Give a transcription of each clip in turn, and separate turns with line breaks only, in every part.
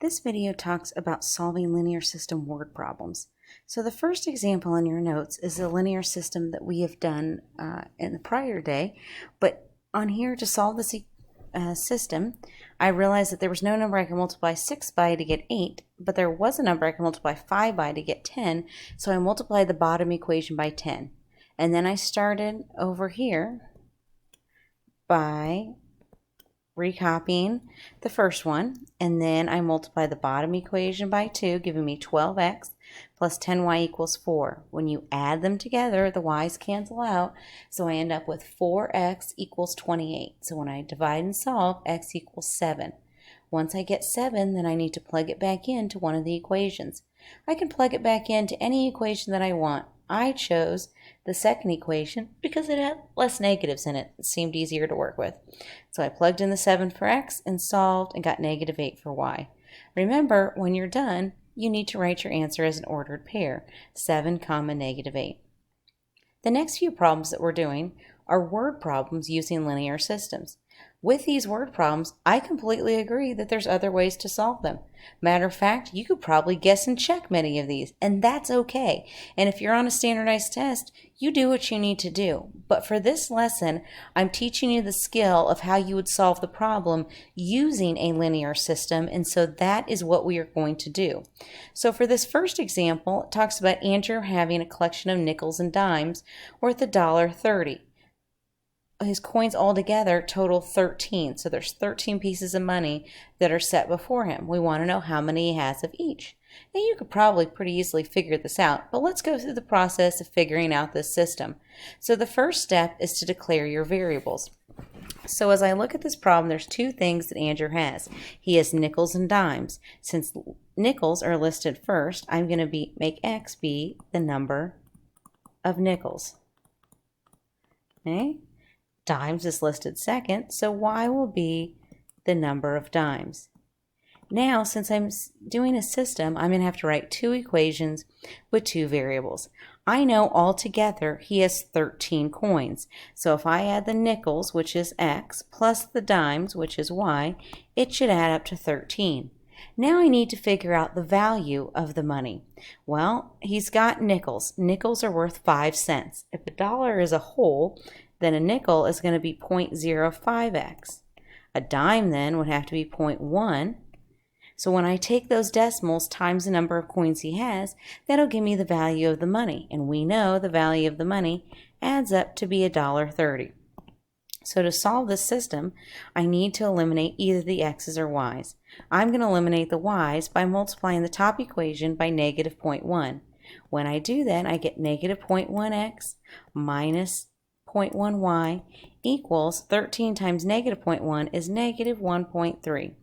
This video talks about solving linear system word problems. So the first example in your notes is a linear system that we have done in the prior day, but on here to solve this system, I realized that there was no number I could multiply 6 by to get 8, but there was a number I could multiply 5 by to get 10, so I multiplied the bottom equation by 10. And then I started over here by recopying the first one, and then I multiply the bottom equation by 2, giving me 12x plus 10y equals 4. When you add them together, the y's cancel out, so I end up with 4x equals 28. So when I divide and solve, x equals 7. Once I get 7, then I need to plug it back into one of the equations. I can plug it back into any equation that I want. I chose the second equation because it had less negatives in it. It seemed easier to work with. So I plugged in the 7 for x and solved and got negative 8 for y. Remember, when you're done, you need to write your answer as an ordered pair, 7, negative 8. The next few problems that we're doing are word problems using linear systems. With these word problems, I completely agree that there's other ways to solve them. Matter of fact, you could probably guess and check many of these, and that's okay. And if you're on a standardized test, you do what you need to do. But for this lesson, I'm teaching you the skill of how you would solve the problem using a linear system, and so that is what we are going to do. So for this first example, it talks about Andrew having a collection of nickels and dimes worth $1.30. His coins altogether total 13. So there's 13 pieces of money that are set before him. We want to know how many he has of each. Now you could probably pretty easily figure this out, but let's go through the process of figuring out this system. So the first step is to declare your variables. So as I look at this problem, there's two things that Andrew has. He has nickels and dimes. Since nickels are listed first, I'm going to make x be the number of nickels. Okay? Dimes is listed second, so y will be the number of dimes. Now, since I'm doing a system, I'm going to have to write two equations with two variables. I know altogether he has 13 coins, so if I add the nickels, which is x, plus the dimes, which is y, it should add up to 13. Now I need to figure out the value of the money. Well, he's got nickels. Nickels are worth 5 cents. If a dollar is a whole, then a nickel is going to be 0.05x. A dime then would have to be 0.1. So when I take those decimals times the number of coins he has, that'll give me the value of the money. And we know the value of the money adds up to be $1.30. So to solve this system, I need to eliminate either the x's or y's. I'm going to eliminate the y's by multiplying the top equation by negative 0.1. When I do that, I get negative 0.1x minus 0.1y equals 13 times negative 0.1 is negative 1.3.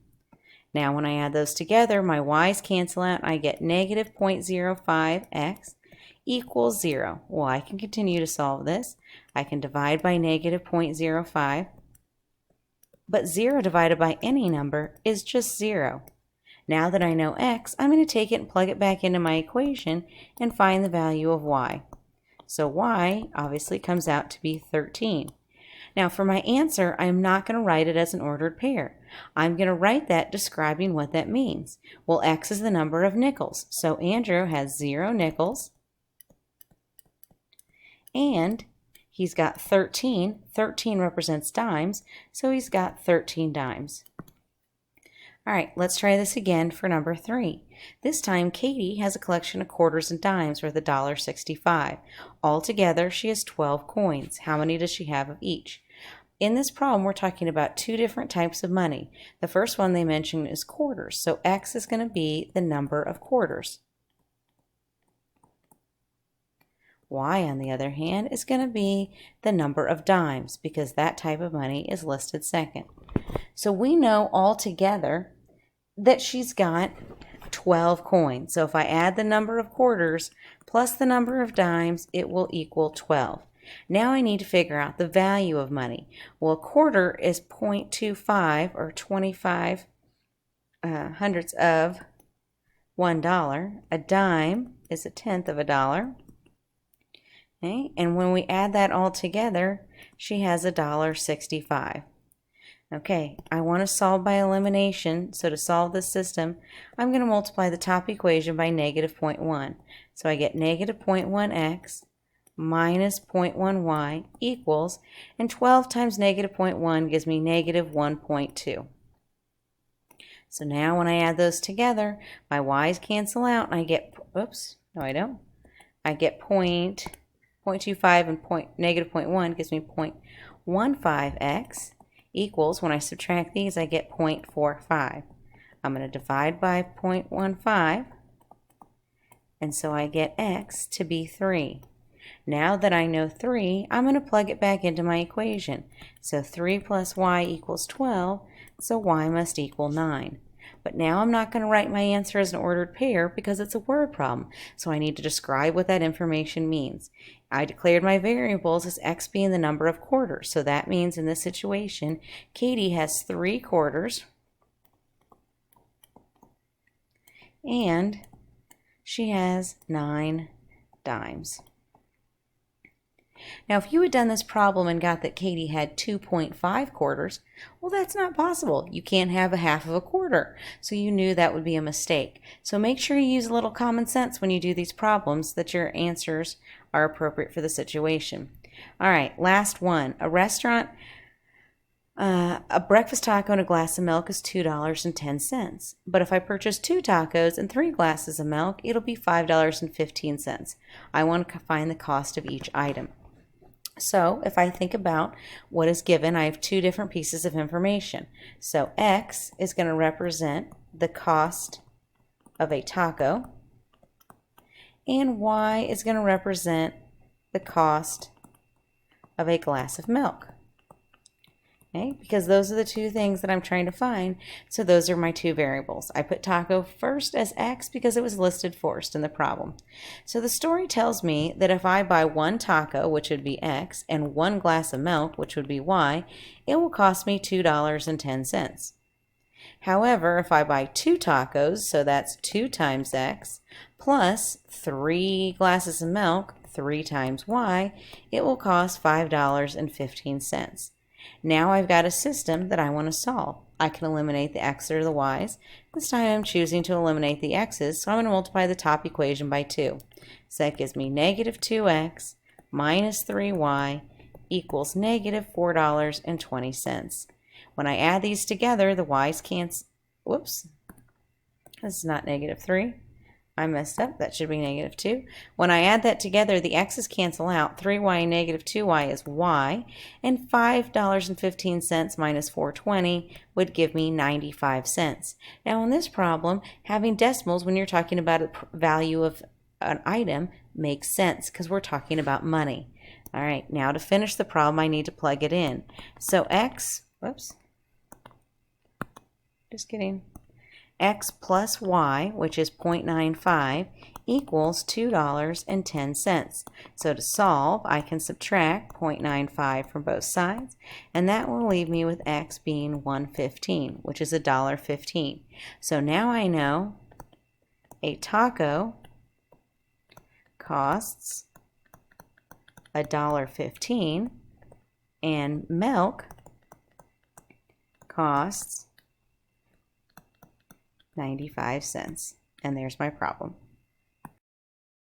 Now when I add those together, my y's cancel out and I get negative 0.05x equals 0. Well, I can continue to solve this. I can divide by negative 0.05, but 0 divided by any number is just 0. Now that I know x, I'm going to take it and plug it back into my equation and find the value of y. So y obviously comes out to be 13. Now for my answer, I'm not going to write it as an ordered pair. I'm going to write that describing what that means. Well, x is the number of nickels. So Andrew has 0 nickels. And he's got 13. 13 represents dimes, so he's got 13 dimes. All right, let's try this again for number 3. This time, Katie has a collection of quarters and dimes worth $1.65. Altogether, she has 12 coins. How many does she have of each? In this problem, we're talking about two different types of money. The first one they mentioned is quarters, so x is going to be the number of quarters. Y, on the other hand, is going to be the number of dimes because that type of money is listed second. So we know altogether that she's got 12 coins. So if I add the number of quarters plus the number of dimes, it will equal 12. Now I need to figure out the value of money. Well, a quarter is 0.25 or 25 hundredths of $1. A dime is a tenth of a dollar. Okay? And when we add that all together, she has $1.65. Okay, I want to solve by elimination, so to solve this system, I'm going to multiply the top equation by negative 0.1. So I get negative 0.1x minus 0.1y equals, and 12 times negative 0.1 gives me negative 1.2. So now when I add those together, my y's cancel out, and I get, oops, no I don't. I get 0.25 and negative 0.1 gives me 0.15x equals, when I subtract these, I get 0.45. I'm going to divide by 0.15, and so I get x to be 3. Now that I know 3, I'm going to plug it back into my equation. So 3 plus y equals 12, so y must equal 9. But now I'm not going to write my answer as an ordered pair because it's a word problem, so I need to describe what that information means. I declared my variables as x being the number of quarters, so that means in this situation, Katie has 3 quarters, and she has 9 dimes. Now, if you had done this problem and got that Katie had 2.5 quarters, well, that's not possible. You can't have a half of a quarter. So you knew that would be a mistake. So make sure you use a little common sense when you do these problems, that your answers are appropriate for the situation. All right, last one. A restaurant, a breakfast taco and a glass of milk is $2.10. But if I purchase 2 tacos and 3 glasses of milk, it'll be $5.15. I want to find the cost of each item. So if I think about what is given, I have 2 different pieces of information. So x is going to represent the cost of a taco, and y is going to represent the cost of a glass of milk. Okay, because those are the 2 things that I'm trying to find, so those are my 2 variables. I put taco first as x because it was listed first in the problem. So the story tells me that if I buy 1 taco, which would be x, and 1 glass of milk, which would be y, it will cost me $2.10. However, if I buy 2 tacos, so that's 2 times x, plus 3 glasses of milk, 3 times y, it will cost $5.15. Now I've got a system that I want to solve. I can eliminate the x or the y's. This time I'm choosing to eliminate the x's, so I'm going to multiply the top equation by 2. So that gives me negative 2x minus 3y equals negative $4.20. When I add these together, the y's cancel. Whoops, this is not negative 3. I messed up. That should be negative 2. When I add that together, the x's cancel out. 3y and negative 2y is y, and $5.15 minus $4.20 would give me 95 cents. Now in this problem, having decimals when you're talking about a value of an item makes sense because we're talking about money. All right, now to finish the problem, I need to plug it in. So x, whoops, just kidding. X plus y, which is 0.95, equals $2.10. So to solve, I can subtract 0.95 from both sides, and that will leave me with x being 1.15, which is $1.15. So now I know a taco costs $1.15, and milk costs 95 cents. And there's my problem.